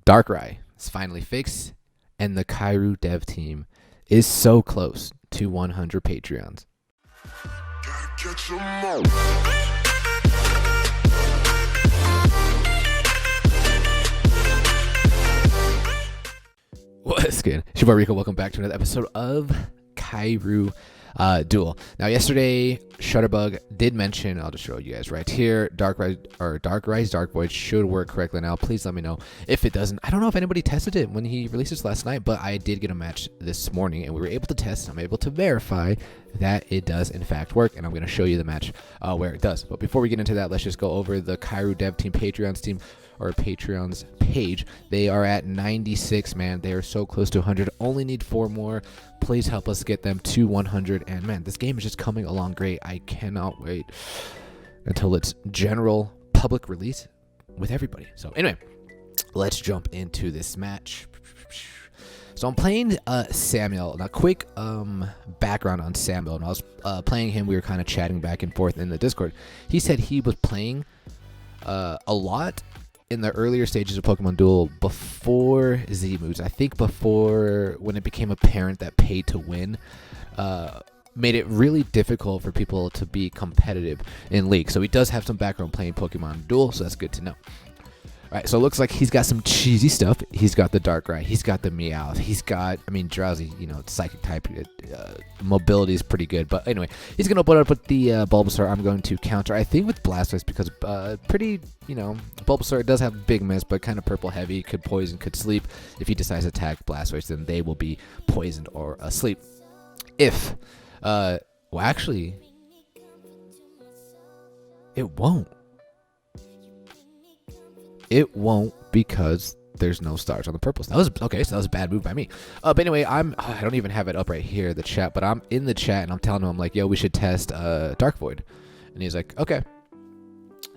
Darkrai is finally fixed, and the Kaeru dev team is so close to 100 Patreons. What's good? It's your boy Rico. Welcome back to another episode of Kaeru Duel. Now, yesterday, Shutterbug did mention, I'll just show you guys right here, Darkrai's Dark Void should work correctly now. Please let me know if it doesn't. I don't know if anybody tested it when he released this last night, but I did get a match this morning, and we were able to test. I'm able to verify that it does, in fact, work, and I'm going to show you the match where it does. But before we get into that, let's just go over the Kaeru Dev Team Patreon's page. They are at 96, man. They are so close to 100. Only need 4 more. Please help us get them to 100. And man, this game is just coming along great. I cannot wait until its general public release with everybody. So anyway, let's jump into this match. So I'm playing Samuel. Now, quick background on Samuel. When I was playing him, we were kind of chatting back and forth in the Discord. He said he was playing a lot in the earlier stages of Pokemon Duel before Z moves. I think before, when it became apparent that pay to win made it really difficult for people to be competitive in League. So he does have some background playing Pokemon Duel, so that's good to know. Alright, so it looks like he's got some cheesy stuff. He's got the Darkrai, he's got the Meowth, he's got, Drowsy, Psychic type, mobility is pretty good. But anyway, he's going to put up with the Bulbasaur. I'm going to counter, I think, with Blastoise because Bulbasaur does have big miss, but kind of purple heavy, could poison, could sleep. If he decides to attack Blastoise, then they will be poisoned or asleep. If, actually, it won't. It won't because there's no stars on the purples. That was okay. So that was a bad move by me. But anyway, I don't even have it up right here, the chat. But I'm in the chat and I'm telling him, I'm like, yo, we should test Dark Void. And he's like, okay.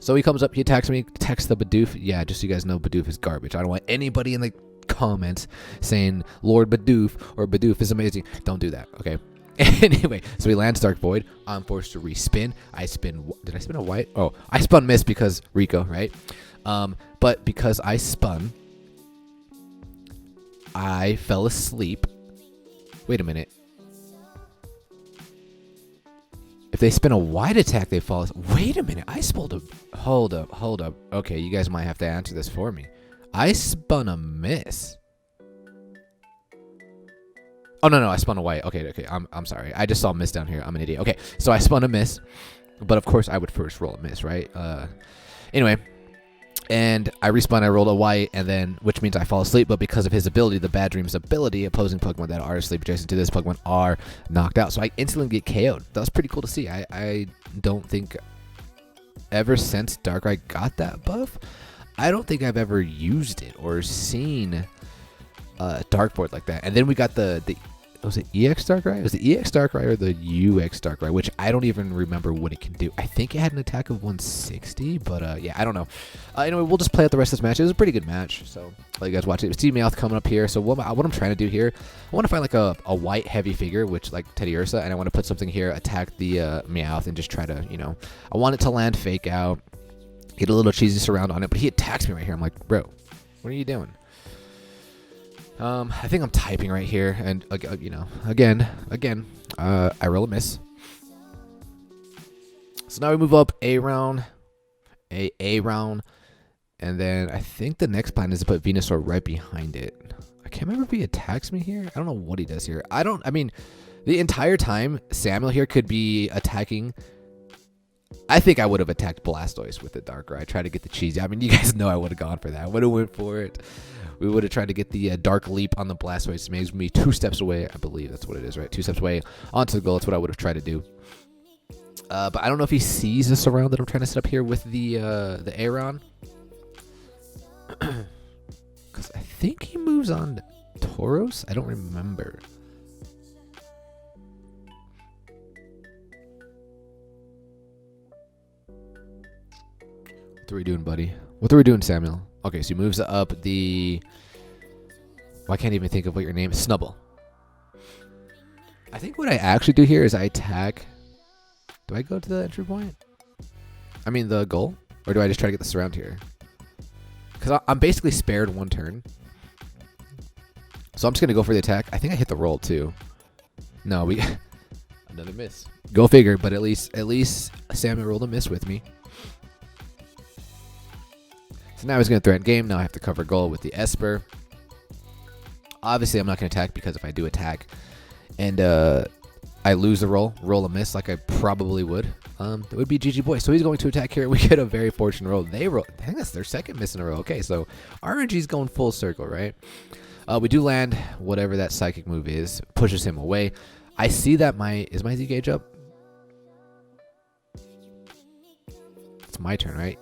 So he comes up, he attacks me, attacks the Bidoof. Yeah, just so you guys know, Bidoof is garbage. I don't want anybody in the comments saying Lord Bidoof or Bidoof is amazing. Don't do that, okay? Anyway, so he lands Dark Void. I'm forced to respin. Did I spin a white? Oh, I spun miss because Rico, right? But because I spun, I fell asleep. Wait a minute. If they spin a wide attack, they fall asleep. Wait a minute. I spun a... Hold up. Okay, you guys might have to answer this for me. I spun a miss. Oh, no, I spun a white. Okay, I'm sorry. I just saw miss down here. I'm an idiot. Okay, so I spun a miss. But of course, I would first roll a miss, right? Anyway... And I respawn, I rolled a white, and then, which means I fall asleep, but because of his ability, the Bad Dreams ability, opposing Pokemon that are asleep adjacent to this Pokemon are knocked out. So I instantly get KO'd. That was pretty cool to see. I don't think, ever since Darkrai got that buff, I don't think I've ever used it or seen Dark Void like that. And then we got the was it EX Darkrai? Was it EX Darkrai or the UX Darkrai? Which I don't even remember what it can do. I think it had an attack of 160, but yeah, I don't know. Anyway, we'll just play out the rest of this match. It was a pretty good match, so I'll let you guys watch it. See Meowth coming up here. So what I'm trying to do here, I want to find like a white heavy figure, which like Teddy Ursa, and I want to put something here, attack the Meowth, and just try to, I want it to land Fake Out, get a little cheesy surround on it, but he attacks me right here. I'm like, bro, what are you doing? I think I'm typing right here, and again, I roll a miss. So now we move up A round, and then I think the next plan is to put Venusaur right behind it. I can't remember if he attacks me here. I don't know what he does here. The entire time Samuel here could be attacking. I think I would have attacked Blastoise with the Darkrai. I tried to get the cheesy. You guys know I would have gone for that. I would have went for it. We would have tried to get the Dark Leap on the Blastoise. It makes me 2 steps away. I believe that's what it is, right? 2 steps away onto the goal. That's what I would have tried to do. But I don't know if he sees the surround that I'm trying to set up here with the Aeron. Because I think he moves on Tauros. I don't remember. What are we doing, buddy? What are we doing, Samuel? Okay, so he moves up the... Well, I can't even think of what your name is. Snubble. I think what I actually do here is I attack... Do I go to the entry point? The goal? Or do I just try to get the surround here? Because I'm basically spared one turn. So I'm just going to go for the attack. I think I hit the roll too. No, we another miss. Go figure, but at least Samuel rolled a miss with me. So now he's going to threaten game. Now I have to cover goal with the Esper. Obviously, I'm not going to attack because if I do attack and I lose the roll a miss like I probably would, it would be GG boy. So he's going to attack here. We get a very fortunate roll. They roll. I think that's their second miss in a row. Okay, so RNG's going full circle, right? We do land whatever that psychic move is, pushes him away. I see that is my Z gauge up? It's my turn, right?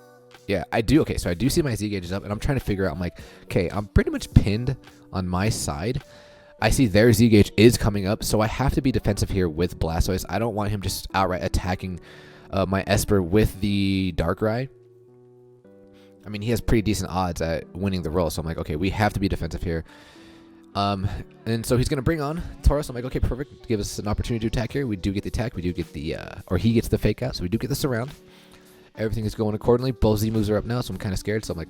Yeah, I do. Okay, so I do see my Z gauge is up, and I'm trying to figure out. I'm like, okay, I'm pretty much pinned on my side. I see their Z gauge is coming up, so I have to be defensive here with Blastoise. I don't want him just outright attacking my Esper with the Darkrai. I mean, he has pretty decent odds at winning the roll, so I'm like, okay, we have to be defensive here. And so he's going to bring on Tauros. I'm like, okay, perfect. Give us an opportunity to attack here. We do get the attack. We do get the, or he gets the fake out, so we do get the surround. Everything is going accordingly. Both Z moves are up now, so I'm kind of scared. So I'm like,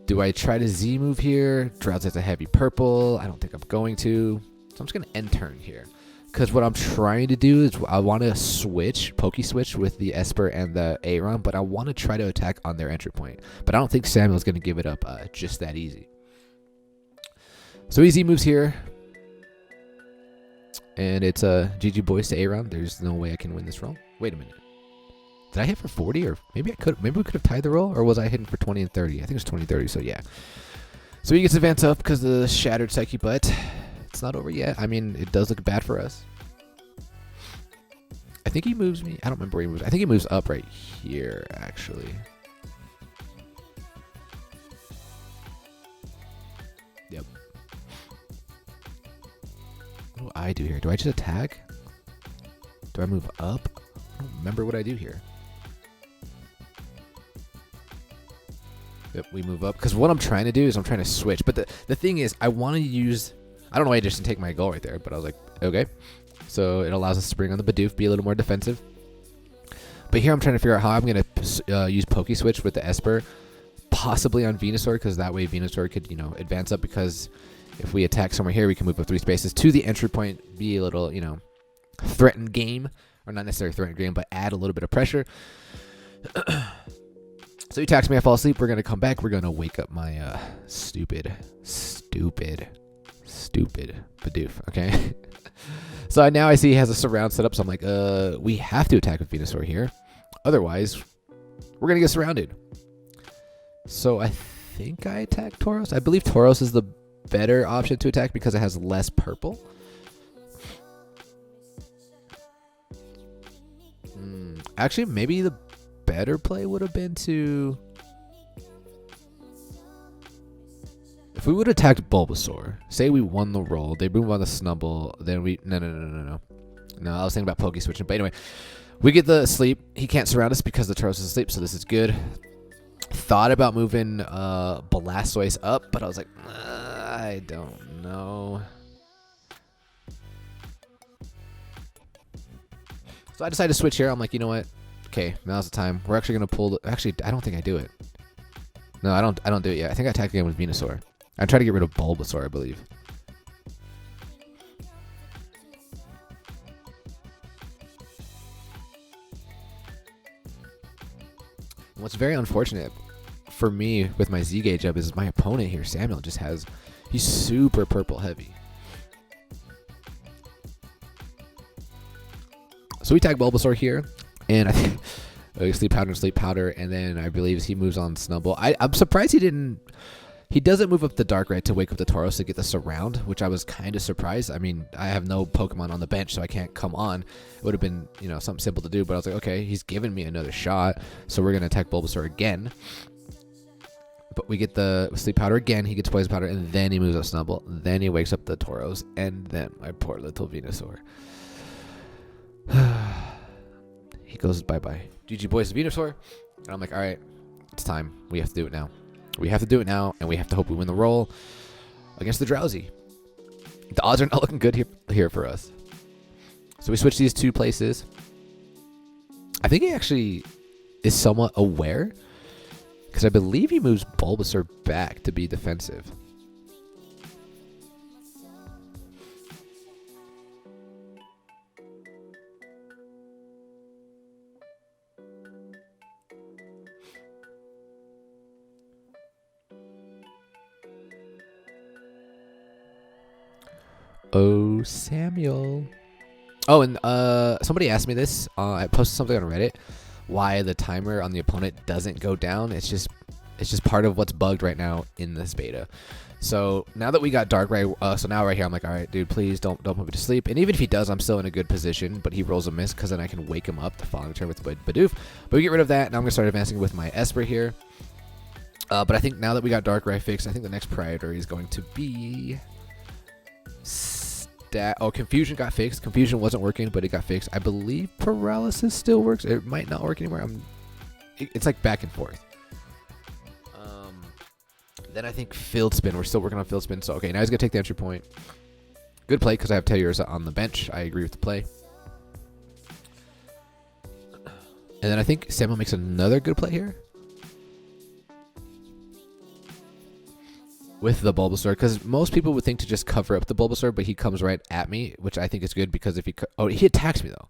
do I try to Z move here? Drowse has a heavy purple. I don't think I'm going to. So I'm just going to end turn here. Because what I'm trying to do is I want to switch, Switch with the Esper and the Aeron, but I want to try to attack on their entry point. But I don't think Samuel's going to give it up just that easy. So easy moves here. And it's GG boys to Aeron. There's no way I can win this roll. Wait a minute. Did I hit for 40? Or maybe we could have tied the roll? Or was I hitting for 20 and 30? I think it was 20 and 30, so yeah. So he gets advance up because of the shattered Psyche, but it's not over yet. I mean, it does look bad for us. I think he moves me. I don't remember where he moves. I think he moves up right here, actually. Yep. What do I do here? Do I just attack? Do I move up? I don't remember what I do here. Yep, we move up. Because what I'm trying to do is I'm trying to switch. But the thing is, I want to use... I don't know why I just didn't take my goal right there. But I was like, okay. So it allows us to bring on the Bidoof, be a little more defensive. But here I'm trying to figure out how I'm going to use Switch with the Esper. Possibly on Venusaur, because that way Venusaur could, you know, advance up. Because if we attack somewhere here, we can move up 3 spaces to the entry point. Be a little, you know, threatened game. Or not necessarily threatened game, but add a little bit of pressure. So he attacks me, I fall asleep. We're going to come back. We're going to wake up my stupid Bidoof, okay? So now I see he has a surround set up, so I'm like, we have to attack with Venusaur here. Otherwise, we're going to get surrounded. So I think I attack Tauros. I believe Tauros is the better option to attack because it has less purple. Actually, maybe the better play would have been to... If we would have attacked Bulbasaur, say we won the roll, they move on the Snubble, then we... No, I was thinking about switching, but anyway. We get the sleep. He can't surround us because the Tauros is asleep, so this is good. Thought about moving Blastoise up, but I was like, I don't know. So I decided to switch here. I'm like, you know what? Okay, now's the time. We're actually gonna pull. Actually, I don't think I do it. No, I don't do it yet. I think I attack again with Venusaur. I try to get rid of Bulbasaur, I believe. What's very unfortunate for me with my Z gauge up is my opponent here, Samuel, just has... He's super purple heavy. So we tag Bulbasaur here, and I think Sleep Powder, and then I believe he moves on Snubble. I'm surprised he didn't... He doesn't move up the Darkrai to wake up the Tauros to get the surround, which I was kind of surprised. I mean, I have no Pokemon on the bench, so I can't come on. It would have been, you know, something simple to do, but I was like, okay, he's giving me another shot, so we're going to attack Bulbasaur again. But we get the Sleep Powder again, he gets Poison Powder, and then he moves up Snubble. Then he wakes up the Tauros, and then my poor little Venusaur. He goes bye-bye. GG boys, Venusaur. And I'm like, all right, it's time. We have to do it now. We have to do it now, and we have to hope we win the roll against the Drowsy. The odds are not looking good here for us. So we switch these 2 places. I think he actually is somewhat aware Because I believe he moves Bulbasaur back to be defensive. Oh, Samuel. Oh, and somebody asked me this. I posted something on Reddit. Why the timer on the opponent doesn't go down? It's just part of what's bugged right now in this beta. So now that we got Darkrai, so now right here I'm like, all right, dude, please don't put me to sleep. And even if he does, I'm still in a good position. But he rolls a miss because then I can wake him up the following turn with Bidoof. But we get rid of that. Now I'm gonna start advancing with my Esper here. But I think now that we got Darkrai fixed, I think the next priority is going to be. Confusion got fixed. Confusion wasn't working, but it got fixed. I believe paralysis still works. It might not work anymore. It's like back and forth. Then I think field spin. We're still working on field spin. So okay, now he's gonna take the entry point. Good play because I have Teddiursa on the bench. I agree with the play. And then I think Samuel makes another good play here with the Bulbasaur, because most people would think to just cover up the Bulbasaur, but he comes right at me, which I think is good because if he attacks me though.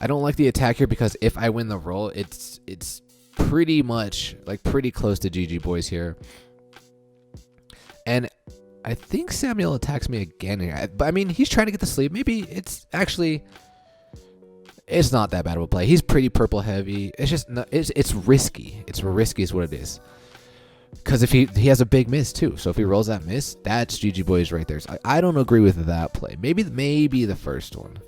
I don't like the attack here because if I win the roll, it's pretty much like pretty close to GG boys here. And I think Samuel attacks me again here. But I mean, he's trying to get the sleep. Maybe it's not that bad of a play. He's pretty purple heavy. It's just it's risky. It's risky is what it is. Because if he has a big miss too, so if he rolls that miss, that's GG boys right there. So I don't agree with that play. Maybe the first one,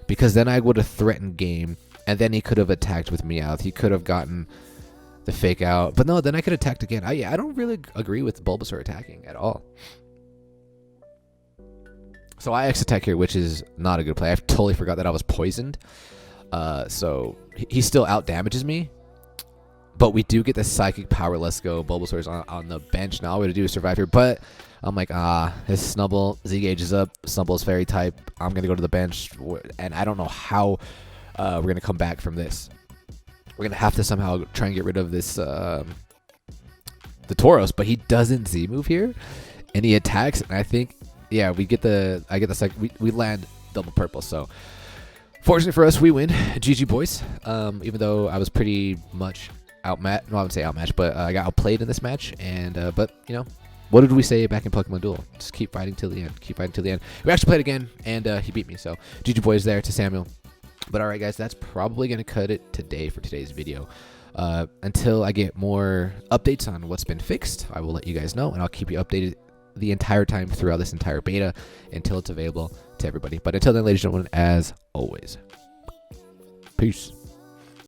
because then I would have threatened game, and then he could have attacked with Meowth. He could have gotten the fake out, but no, then I could have attacked again. I don't really agree with Bulbasaur attacking at all. So I X attack here, which is not a good play. I totally forgot that I was poisoned. So he still out damages me. But we do get the Psychic Power. Let's go. Bulbasaur's on the bench. Now all we have to do is survive here. But I'm like, his Snubble. Z-Gauge is up. Snubble's Fairy type. I'm going to go to the bench. And I don't know how we're going to come back from this. We're going to have to somehow try and get rid of this, the Tauros. But he doesn't Z-move here. And he attacks. And I think, yeah, I get the second. We land double purple. So fortunately for us, we win. GG boys. Even though I was pretty much outmatched. No, I would say outmatched, but I got outplayed in this match. And but you know, what did we say back in Pokemon Duel? Just keep fighting till the end. Keep fighting till the end. We actually played again, and he beat me. So GG boys there to Samuel. But all right, guys, that's probably gonna cut it today for today's video. Until I get more updates on what's been fixed, I will let you guys know, and I'll keep you updated the entire time throughout this entire beta until it's available to everybody. But until then, ladies and gentlemen, as always, peace.